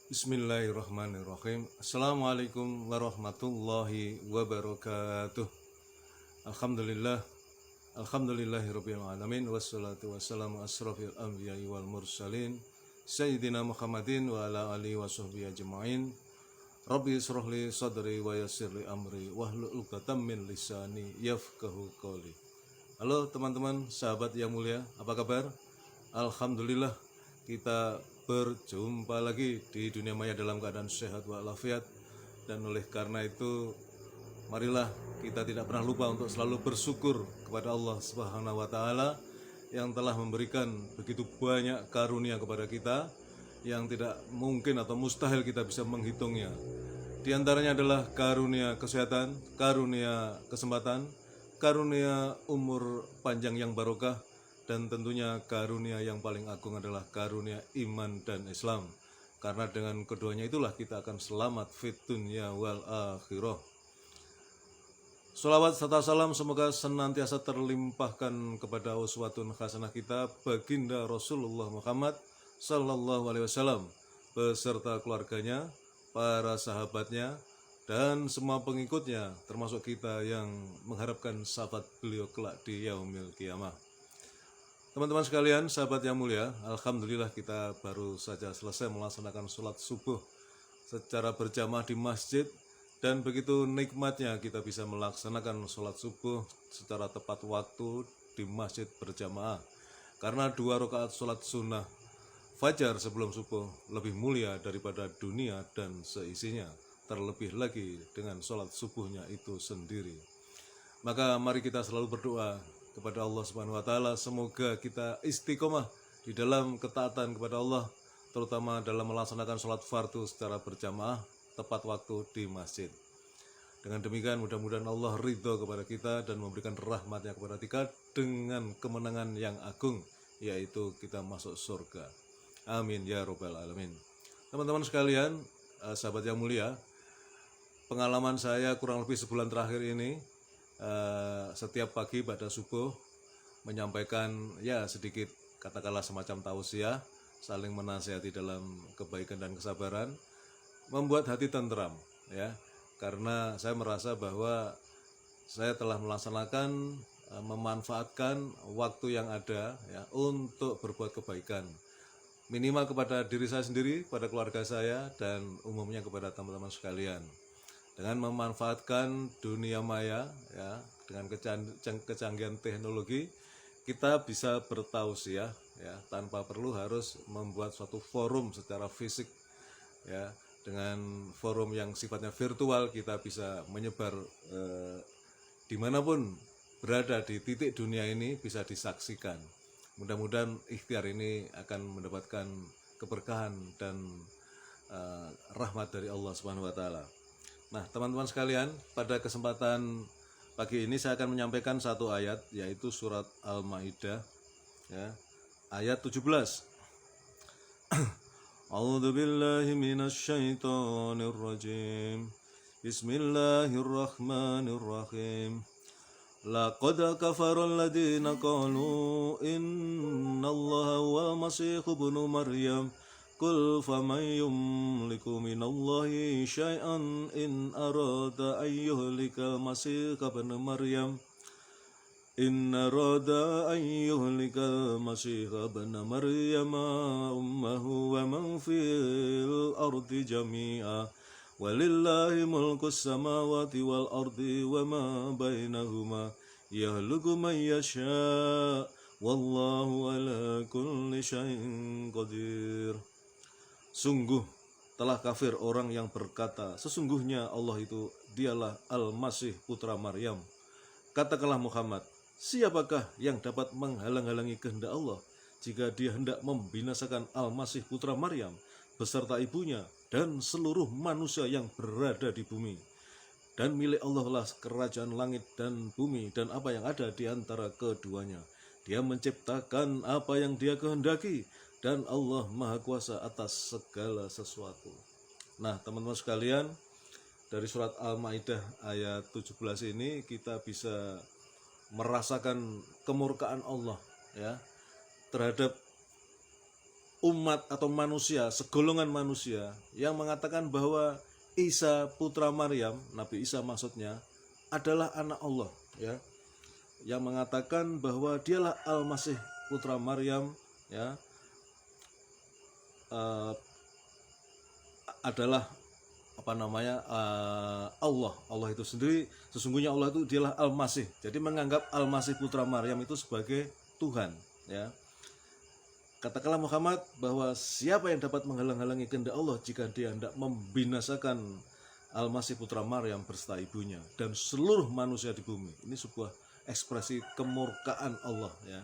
Bismillahirrahmanirrahim. Assalamualaikum warahmatullahi wabarakatuh. Alhamdulillah. Alhamdulillahirabbil alamin wassalatu wassalamu asrofil anbiya'i wal mursalin Sayyidina Muhammadin wa ala alihi wa sahbihi ajma'in. Rabbi israh li sadri wa yassir li amri wahlul 'uqdatam min lisani yafqahu qawli. Halo teman-teman, sahabat yang mulia, apa kabar? Alhamdulillah kita berjumpa lagi di dunia maya dalam keadaan sehat walafiat, dan oleh karena itu marilah kita tidak pernah lupa untuk selalu bersyukur kepada Allah Subhanahu wa taala yang telah memberikan begitu banyak karunia kepada kita yang tidak mungkin atau mustahil kita bisa menghitungnya. Di antaranya adalah karunia kesehatan, karunia kesempatan, karunia umur panjang yang barokah, dan tentunya karunia yang paling agung adalah karunia iman dan Islam. Karena dengan keduanya itulah kita akan selamat fit dunya wal akhirah. Sholawat serta salam semoga senantiasa terlimpahkan kepada uswatun hasanah kita baginda Rasulullah Muhammad Sallallahu Alaihi Wasallam beserta keluarganya, para sahabatnya, dan semua pengikutnya, termasuk kita yang mengharapkan syafaat beliau kelak di yaumil qiyamah. Teman-teman sekalian, sahabat yang mulia, alhamdulillah kita baru saja selesai melaksanakan sholat subuh secara berjamaah di masjid, dan begitu nikmatnya kita bisa melaksanakan sholat subuh secara tepat waktu di masjid berjamaah. Karena 2 rakaat sholat sunnah fajar sebelum subuh lebih mulia daripada dunia dan seisinya, terlebih lagi dengan sholat subuhnya itu sendiri. Maka mari kita selalu berdoa kepada Allah Subhanahu wa taala semoga kita istiqomah di dalam ketaatan kepada Allah, terutama dalam melaksanakan sholat fardu secara berjamaah tepat waktu di masjid. Dengan demikian mudah-mudahan Allah ridho kepada kita dan memberikan rahmatnya kepada kita dengan kemenangan yang agung, yaitu kita masuk surga. Amin ya robbal alamin. Teman-teman sekalian, sahabat yang mulia, pengalaman saya kurang lebih sebulan terakhir ini, setiap pagi pada subuh menyampaikan ya sedikit katakanlah semacam tausiah, saling menasihati dalam kebaikan dan kesabaran, membuat hati tenteram ya, karena saya merasa bahwa saya telah melaksanakan memanfaatkan waktu yang ada ya untuk berbuat kebaikan, minimal kepada diri saya sendiri, pada keluarga saya, dan umumnya kepada teman-teman sekalian. Dengan memanfaatkan dunia maya ya, dengan kecanggihan teknologi, kita bisa bertausiah ya tanpa perlu harus membuat suatu forum secara fisik ya. Dengan forum yang sifatnya virtual kita bisa menyebar dimanapun berada di titik dunia ini bisa disaksikan. Mudah-mudahan ikhtiar ini akan mendapatkan keberkahan dan rahmat dari Allah Subhanahu wa taala. Nah, teman-teman sekalian, pada kesempatan pagi ini saya akan menyampaikan satu ayat, yaitu surat Al-Maidah ya, ayat 17. A'udzu billahi minasyaitonir rajim. Bismillahirrahmanirrahim. Laqad kafara alladziina qalu innallaha huwal masiih ibnu Maryam. Qul faman yumliku minallahi syai'an in arada an yuhlikal masih ibn Maryam ummahu wa man fil ardi jami'a walillahi mulkus samawati wal ardi wa ma bainahuma yahluku man yasha' wallahu ala kulli syai'in qadir. Sungguh telah kafir orang yang berkata, sesungguhnya Allah itu dialah Al-Masih putra Maryam. Katakanlah Muhammad, siapakah yang dapat menghalang-halangi kehendak Allah jika dia hendak membinasakan Al-Masih putra Maryam beserta ibunya dan seluruh manusia yang berada di bumi. Dan milik Allah lah kerajaan langit dan bumi dan apa yang ada di antara keduanya. Dia menciptakan apa yang dia kehendaki, dan Allah Maha Kuasa atas segala sesuatu. Nah, teman-teman sekalian, dari surat Al-Maidah ayat 17 ini kita bisa merasakan kemurkaan Allah ya terhadap umat atau manusia, segolongan manusia yang mengatakan bahwa Isa putra Maryam, Nabi Isa maksudnya, adalah anak Allah, ya. Yang mengatakan bahwa dialah Al-Masih putra Maryam, ya, adalah Allah itu sendiri. Sesungguhnya Allah itu dialah Al-Masih. Jadi menganggap Al-Masih putra Maryam itu sebagai Tuhan, ya. Katakanlah Muhammad bahwa siapa yang dapat menghalang-halangi kehendak Allah jika dia hendak membinasakan Al-Masih putra Maryam berserta ibunya dan seluruh manusia di bumi. Ini sebuah ekspresi kemurkaan Allah, ya.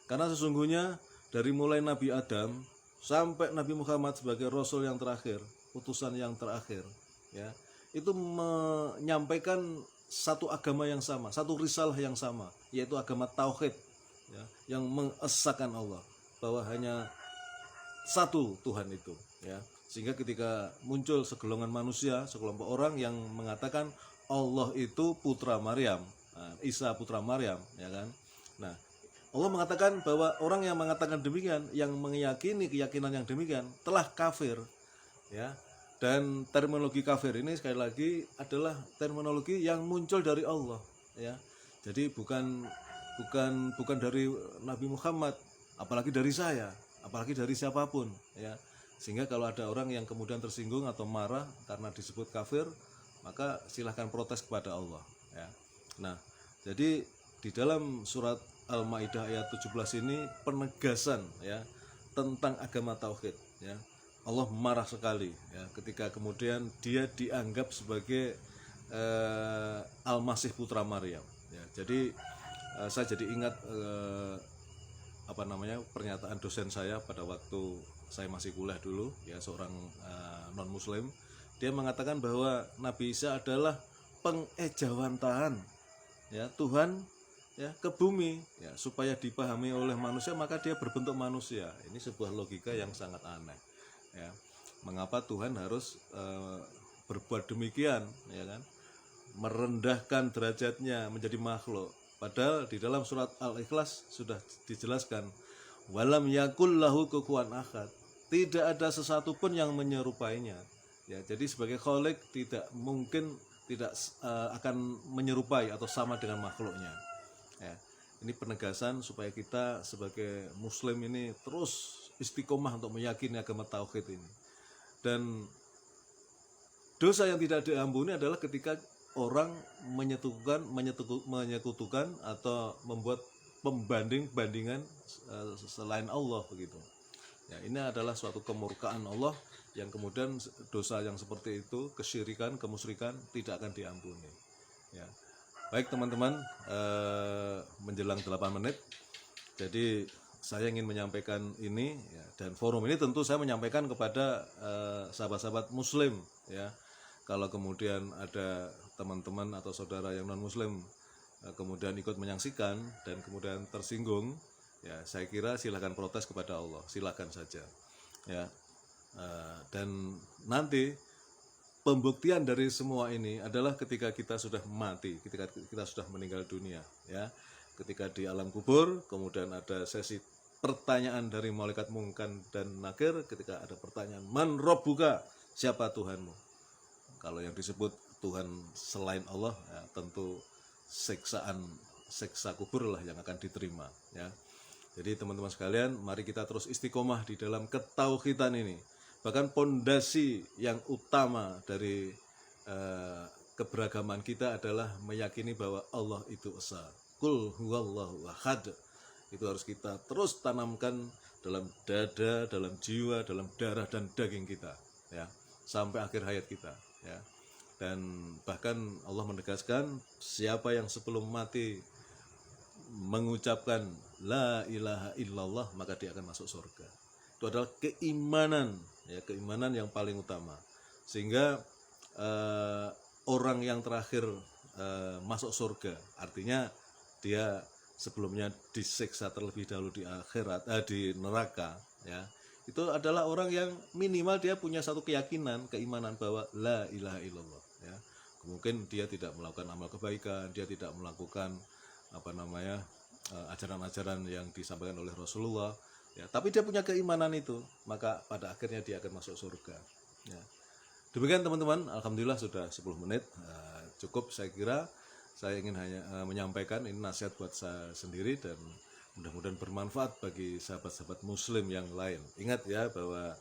Karena sesungguhnya dari mulai Nabi Adam sampai Nabi Muhammad sebagai Rasul yang terakhir, utusan yang terakhir, ya, itu menyampaikan satu agama yang sama, satu risalah yang sama, yaitu agama tauhid, ya, yang mengesahkan Allah, bahwa hanya satu Tuhan itu, ya. Sehingga ketika muncul segelongan manusia, sekelompok orang yang mengatakan Allah itu putra Maryam, Isa putra Maryam, ya kan. Nah, Allah mengatakan bahwa orang yang mengatakan demikian, yang meyakini keyakinan yang demikian telah kafir, ya. Dan terminologi kafir ini sekali lagi adalah terminologi yang muncul dari Allah, ya. Jadi bukan dari Nabi Muhammad, apalagi dari saya, apalagi dari siapapun, ya. Sehingga kalau ada orang yang kemudian tersinggung atau marah karena disebut kafir, maka silahkan protes kepada Allah, ya. Nah, jadi di dalam surat Al-Maidah ayat 17 ini penegasan, ya, tentang agama tauhid, ya. Allah marah sekali, ya, ketika kemudian dia dianggap sebagai Al-Masih putra Maryam, ya. Jadi saya jadi ingat pernyataan dosen saya pada waktu saya masih kuliah dulu, ya, seorang non muslim. Dia mengatakan bahwa Nabi Isa adalah pengejawantahan, ya, Tuhan, ya, ke bumi, ya, supaya dipahami oleh manusia, maka dia berbentuk manusia. Ini sebuah logika yang sangat aneh, ya. Mengapa Tuhan harus berbuat demikian, ya kan, merendahkan derajatnya menjadi makhluk? Padahal di dalam surat Al-Ikhlas sudah dijelaskan, walam yakul lahu kufuwan ahad, tidak ada sesuatu pun yang menyerupainya, ya. Jadi sebagai khalik tidak mungkin tidak akan menyerupai atau sama dengan makhluknya, ya. Ini penegasan supaya kita sebagai muslim ini terus istiqomah untuk meyakini agama tauhid ini. Dan dosa yang tidak diampuni adalah ketika orang menyekutukan atau membuat pembandingan selain Allah, begitu. Ya, ini adalah suatu kemurkaan Allah yang kemudian dosa yang seperti itu, kesyirikan, kemusyrikan, tidak akan diampuni, ya. Baik teman-teman, menjelang 8 menit. Jadi saya ingin menyampaikan ini, ya, dan forum ini tentu saya menyampaikan kepada sahabat-sahabat muslim, ya. Kalau kemudian ada teman-teman atau saudara yang non muslim kemudian ikut menyaksikan dan kemudian tersinggung, ya, saya kira silakan protes kepada Allah, silakan saja, ya. Dan nanti pembuktian dari semua ini adalah ketika kita sudah mati, ketika kita sudah meninggal dunia, ya. Ketika di alam kubur kemudian ada sesi pertanyaan dari malaikat Munkar dan Nakir. Ketika ada pertanyaan, man rabbuka, siapa Tuhanmu? Kalau yang disebut Tuhan selain Allah, ya, tentu siksa kubur lah yang akan diterima, ya. Jadi teman-teman sekalian, mari kita terus istiqomah di dalam ketauhidan ini. Bahkan pondasi yang utama dari keberagaman kita adalah meyakini bahwa Allah itu esa. Qul huwallahu ahad. Itu harus kita terus tanamkan dalam dada, dalam jiwa, dalam darah dan daging kita, ya, sampai akhir hayat kita, ya. Dan bahkan Allah menegaskan siapa yang sebelum mati mengucapkan la ilaha illallah, maka dia akan masuk surga. Itu adalah keimanan, ya, keimanan yang paling utama. Sehingga orang yang terakhir masuk surga, artinya dia sebelumnya disiksa terlebih dahulu di akhirat, di neraka, ya. Itu adalah orang yang minimal dia punya satu keyakinan, keimanan bahwa la ilaha illallah, ya. Mungkin dia tidak melakukan amal kebaikan, dia tidak melakukan ajaran-ajaran yang disampaikan oleh Rasulullah, Ya, tapi dia punya keimanan itu, maka pada akhirnya dia akan masuk surga. Ya. Demikian teman-teman, alhamdulillah sudah 10 menit. Cukup saya kira. Saya ingin hanya menyampaikan ini nasihat buat saya sendiri dan mudah-mudahan bermanfaat bagi sahabat-sahabat muslim yang lain. Ingat ya bahwa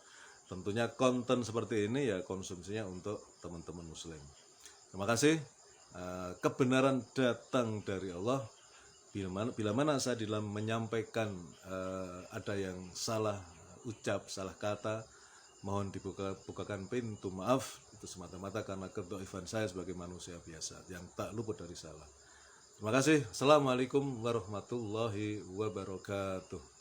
tentunya konten seperti ini ya konsumsinya untuk teman-teman muslim. Terima kasih. Kebenaran datang dari Allah. Bila mana saya dalam menyampaikan ada yang salah ucap, salah kata, mohon dibukakan pintu maaf. Itu semata-mata karena kedhaifan saya sebagai manusia biasa yang tak luput dari salah. Terima kasih. Assalamualaikum warahmatullahi wabarakatuh.